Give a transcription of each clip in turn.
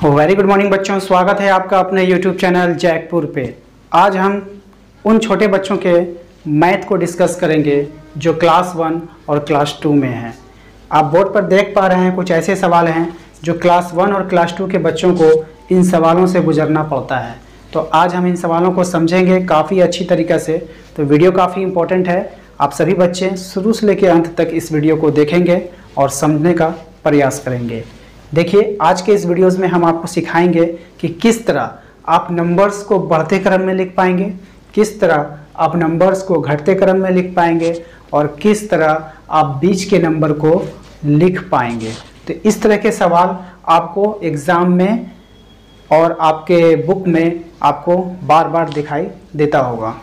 Very good morning बच्चों, स्वागत है आपका अपने यूट्यूब चैनल जैकपुर पे। आज हम उन छोटे बच्चों के मैथ को डिस्कस करेंगे जो क्लास 1 और क्लास 2 में हैं। आप बोर्ड पर देख पा रहे हैं कुछ ऐसे सवाल हैं जो क्लास 1 और क्लास 2 के बच्चों को इन सवालों से गुजरना पड़ता है। तो आज हम इन सवालों को समझेंगे काफ़ी अच्छी तरीक़े से। तो वीडियो काफ़ी इंपॉर्टेंट है, आप सभी बच्चे शुरू से लेकर अंत तक इस वीडियो को देखेंगे और समझने का प्रयास करेंगे। देखिए, आज के इस वीडियोस में हम आपको सिखाएंगे कि किस तरह आप नंबर्स को बढ़ते क्रम में लिख पाएंगे, किस तरह आप नंबर्स को घटते क्रम में लिख पाएंगे और किस तरह आप बीच के नंबर को लिख पाएंगे। तो इस तरह के सवाल आपको एग्ज़ाम में और आपके बुक में आपको बार बार दिखाई देता होगा।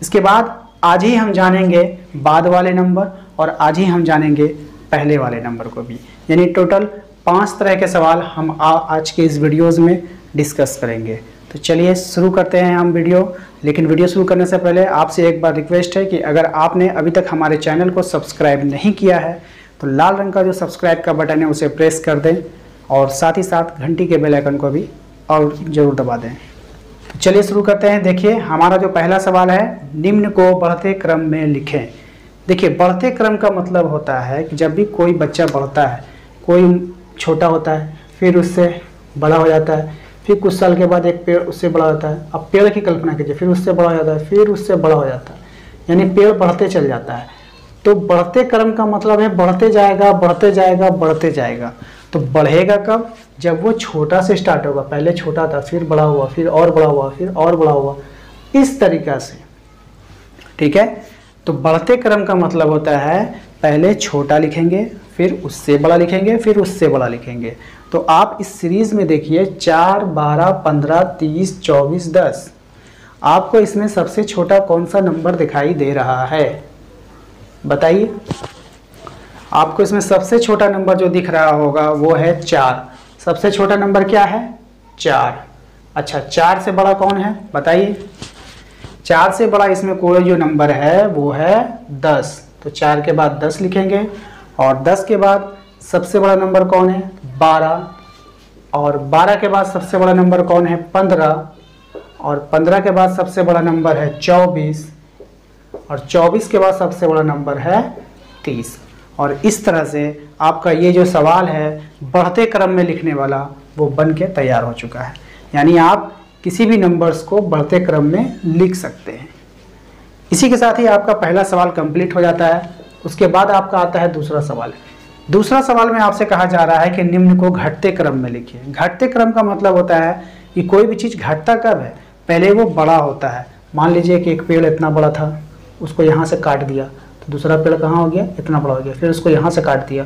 इसके बाद आज ही हम जानेंगे बाद वाले नंबर और आज ही हम जानेंगे पहले वाले नंबर को भी, यानी टोटल 5 तरह के सवाल हम आज के इस वीडियोज़ में डिस्कस करेंगे। तो चलिए शुरू करते हैं हम वीडियो। लेकिन वीडियो शुरू करने से पहले आपसे एक बार रिक्वेस्ट है कि अगर आपने अभी तक हमारे चैनल को सब्सक्राइब नहीं किया है तो लाल रंग का जो सब्सक्राइब का बटन है उसे प्रेस कर दें और साथ ही साथ घंटी के बेल आइकन को भी और ज़रूर दबा दें। तो चलिए शुरू करते हैं। देखिए, हमारा जो पहला सवाल है, निम्न को बढ़ते क्रम में लिखें। देखिए, बढ़ते क्रम का मतलब होता है कि जब भी कोई बच्चा बढ़ता है, कोई छोटा होता है, फिर उससे बड़ा हो जाता है, फिर कुछ साल के बाद एक पेड़ उससे बड़ा होता है। अब पेड़ की कल्पना कीजिए, फिर उससे बड़ा हो जाता है, फिर उससे बड़ा हो जाता है, यानी पेड़ बढ़ते चल जाता है। तो बढ़ते क्रम का मतलब है बढ़ते जाएगा, बढ़ते जाएगा, बढ़ते जाएगा। तो बढ़ेगा कब? जब वो छोटा से स्टार्ट होगा। पहले छोटा था, फिर बड़ा हुआ, फिर और बड़ा हुआ, फिर और बड़ा हुआ, इस तरीक़ा से। ठीक है, तो बढ़ते क्रम का मतलब होता है पहले छोटा लिखेंगे, फिर उससे बड़ा लिखेंगे, फिर उससे बड़ा लिखेंगे। तो आप इस सीरीज़ में देखिए 4, 12, 15, 30, 24, 10। आपको इसमें सबसे छोटा कौन सा नंबर दिखाई दे रहा है? बताइए। आपको इसमें सबसे छोटा नंबर जो दिख रहा होगा वो है 4। सबसे छोटा नंबर क्या है? 4। अच्छा, 4 से बड़ा कौन है? बताइए। 4 से बड़ा इसमें कोई जो नंबर है वो है 10। तो 4 के बाद 10 लिखेंगे और 10 के बाद सबसे बड़ा नंबर कौन है? 12। और 12 के बाद सबसे बड़ा नंबर कौन है? 15। और 15 के बाद सबसे बड़ा नंबर है 24। और 24 के बाद सबसे बड़ा नंबर है 30। और इस तरह से आपका ये जो सवाल है बढ़ते क्रम में लिखने वाला वो बन के तैयार हो चुका है। यानी आप किसी भी नंबर्स को बढ़ते क्रम में लिख सकते हैं। इसी के साथ ही आपका पहला सवाल कंप्लीट हो जाता है। उसके बाद आपका आता है दूसरा सवाल। दूसरा सवाल में आपसे कहा जा रहा है कि निम्न को घटते क्रम में लिखिए। घटते क्रम का मतलब होता है कि कोई भी चीज़ घटता कब है? पहले वो बड़ा होता है। मान लीजिए कि एक पेड़ इतना बड़ा था, उसको यहाँ से काट दिया तो दूसरा पेड़ कहाँ हो गया? इतना बड़ा हो गया। फिर उसको यहाँ से काट दिया,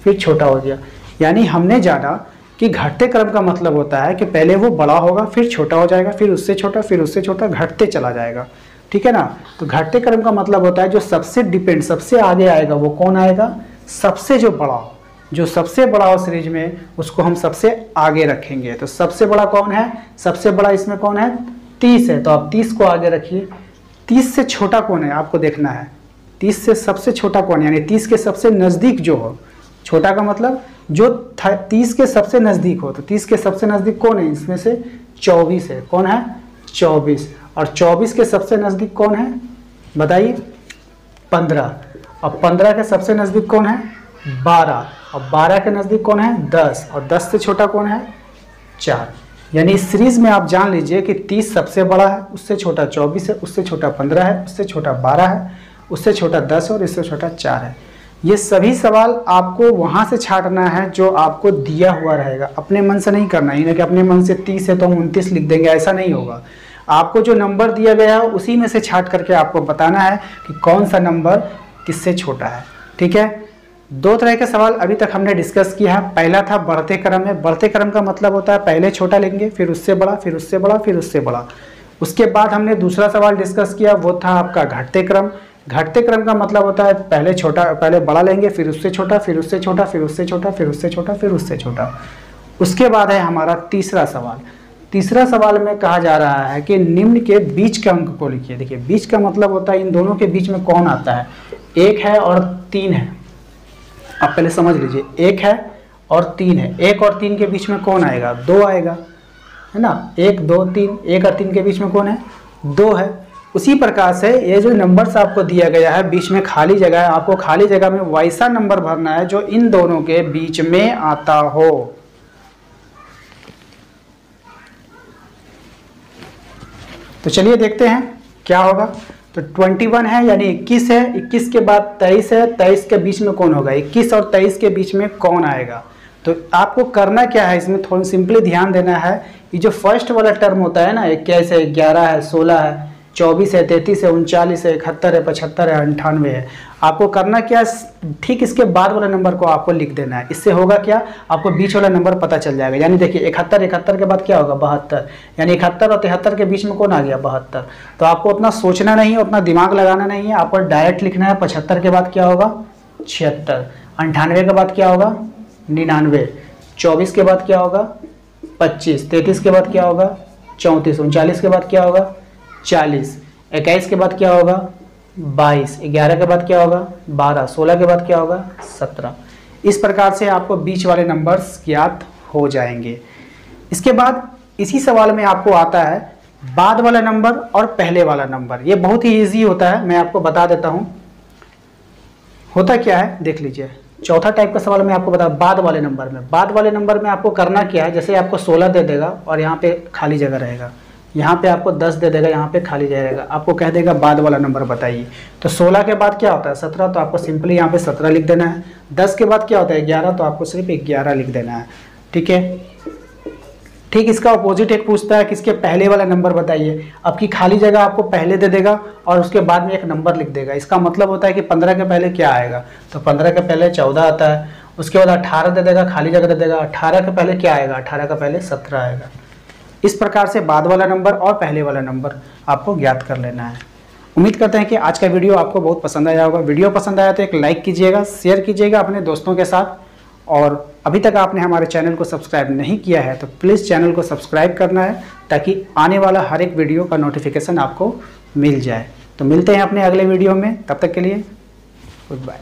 फिर छोटा हो गया। यानी हमने जाना कि घटते क्रम का मतलब होता है कि पहले वो बड़ा होगा, फिर छोटा हो जाएगा, फिर उससे छोटा, फिर उससे छोटा, घटते चला जाएगा। ठीक है ना? तो घटते क्रम का मतलब होता है जो सबसे सबसे आगे आएगा वो कौन आएगा? सबसे जो बड़ा हो, जो सबसे बड़ा हो सीरीज में उसको हम सबसे आगे रखेंगे। तो सबसे बड़ा कौन है? सबसे बड़ा इसमें कौन है? 30 है, तो आप 30 को आगे रखिए। 30 से छोटा कौन है आपको देखना है। 30 से सबसे छोटा कौन है, यानी 30 के सबसे नज़दीक जो हो। छोटा का मतलब जो 30 के सबसे नज़दीक हो। तो 30 के सबसे नज़दीक कौन है? इसमें से 24 है। कौन है? 24। और 24 के सबसे नज़दीक कौन है? बताइए। 15। और 15 के सबसे नज़दीक कौन है? 12। और 12 के नज़दीक कौन है? 10। और 10 से छोटा कौन है? 4। यानी इस सीरीज़ में आप जान लीजिए कि 30 सबसे बड़ा है, उससे छोटा 24 है, उससे छोटा 15 है, उससे छोटा 12 है, उससे छोटा 10 और इससे छोटा 4 है। ये सभी सवाल आपको वहाँ से छांटना है जो आपको दिया हुआ रहेगा। अपने मन से नहीं करना, यानी कि अपने मन से 30 है तो हम 29 लिख देंगे, ऐसा नहीं होगा। आपको जो नंबर दिया गया है उसी में से छांट करके आपको बताना है कि कौन सा नंबर किससे छोटा है। ठीक है? 2 तरह के सवाल अभी तक हमने डिस्कस किया है। पहला था बढ़ते क्रम में। बढ़ते क्रम का मतलब होता है पहले छोटा लेंगे, फिर उससे बड़ा, फिर उससे बड़ा, फिर उससे बड़ा। उसके बाद हमने दूसरा सवाल डिस्कस किया, वो था आपका घटते क्रम। घटते क्रम का मतलब होता है पहले छोटा, पहले बड़ा लेंगे, फिर उससे छोटा, फिर उससे छोटा, फिर उससे छोटा, फिर उससे छोटा, फिर उससे छोटा। उसके बाद है हमारा तीसरा सवाल। तीसरा सवाल में कहा जा रहा है कि निम्न के बीच के अंक को लिखिए। देखिए, बीच का मतलब होता है इन दोनों के बीच में कौन आता है। 1 है और 3 है। आप पहले समझ लीजिए, 1 है और 3 है, 1 और 3 के बीच में कौन आएगा? 2 आएगा, है ना। 1 2 3, 1 और 3 के बीच में कौन है? 2 है। उसी प्रकार से ये जो नंबर्स आपको दिया गया है, बीच में खाली जगह है, आपको खाली जगह में वैसा नंबर भरना है जो इन दोनों के बीच में आता हो। तो चलिए देखते हैं क्या होगा। तो 21 है यानी 21 है, 21 के बाद 23 है, 23 के बीच में कौन होगा? 21 और 23 के बीच में कौन आएगा? तो आपको करना क्या है, इसमें थोड़ा सिंपली ध्यान देना है कि जो फर्स्ट वाला टर्म होता है ना, 21 है, 11 है, 16 है, 24 है, 33 है, 39 है, 71 है, 75 है, 98 है, आपको करना क्या, ठीक इसके बाद वाला नंबर को आपको लिख देना है। इससे होगा क्या, आपको बीच वाला नंबर पता चल जाएगा। यानी देखिए 71, 71 के बाद क्या होगा? 72, यानी 71 और 73 के बीच में कौन आ गया? 72। तो आपको उतना सोचना नहीं है, उतना दिमाग लगाना नहीं है, आपको डायरेक्ट लिखना है। 75 के बाद क्या होगा? 76, 98 के बाद क्या होगा? 99, 24 के बाद क्या होगा? 25, 33 के बाद क्या होगा? 34, 39 के बाद क्या होगा? 40, 21 के बाद क्या होगा? 22, 11 के बाद क्या होगा? 12, 16 के बाद क्या होगा? 17। इस प्रकार से आपको बीच वाले नंबर्स ज्ञात हो जाएंगे। इसके बाद इसी सवाल में आपको आता है बाद वाला नंबर और पहले वाला नंबर। ये बहुत ही ईजी होता है, मैं आपको बता देता हूँ होता क्या है, देख लीजिए। चौथा टाइप का सवाल मैं आपको बता, बाद वाले नंबर में, बाद वाले नंबर में आपको करना क्या है, जैसे आपको 16 दे देगा और यहाँ पे खाली जगह रहेगा, यहाँ पे आपको 10 दे देगा, यहाँ पे खाली रहेगा, आपको कह देगा बाद वाला नंबर बताइए। तो 16 के बाद क्या होता है? 17, तो आपको सिंपली यहाँ पे 17 लिख देना है। 10 के बाद क्या होता है? 11, तो आपको सिर्फ 11 लिख देना है। ठीक है। ठीक इसका अपोजिट एक पूछता है कि इसके पहले वाला नंबर बताइए। आपकी खाली जगह आपको पहले दे देगा और उसके बाद में एक नंबर लिख देगा। इसका मतलब होता है कि 15 के पहले क्या आएगा? तो 15 के पहले 14 आता है। उसके बाद 18 दे देगा, खाली जगह दे देगा। 18 के पहले क्या आएगा? 18 के पहले 17 आएगा। इस प्रकार से बाद वाला नंबर और पहले वाला नंबर आपको ज्ञात कर लेना है। उम्मीद करते हैं कि आज का वीडियो आपको बहुत पसंद आया होगा। वीडियो पसंद आया तो एक लाइक कीजिएगा, शेयर कीजिएगा अपने दोस्तों के साथ, और अभी तक आपने हमारे चैनल को सब्सक्राइब नहीं किया है तो प्लीज़ चैनल को सब्सक्राइब करना है ताकि आने वाला हर एक वीडियो का नोटिफिकेशन आपको मिल जाए। तो मिलते हैं अपने अगले वीडियो में, तब तक के लिए गुड बाय।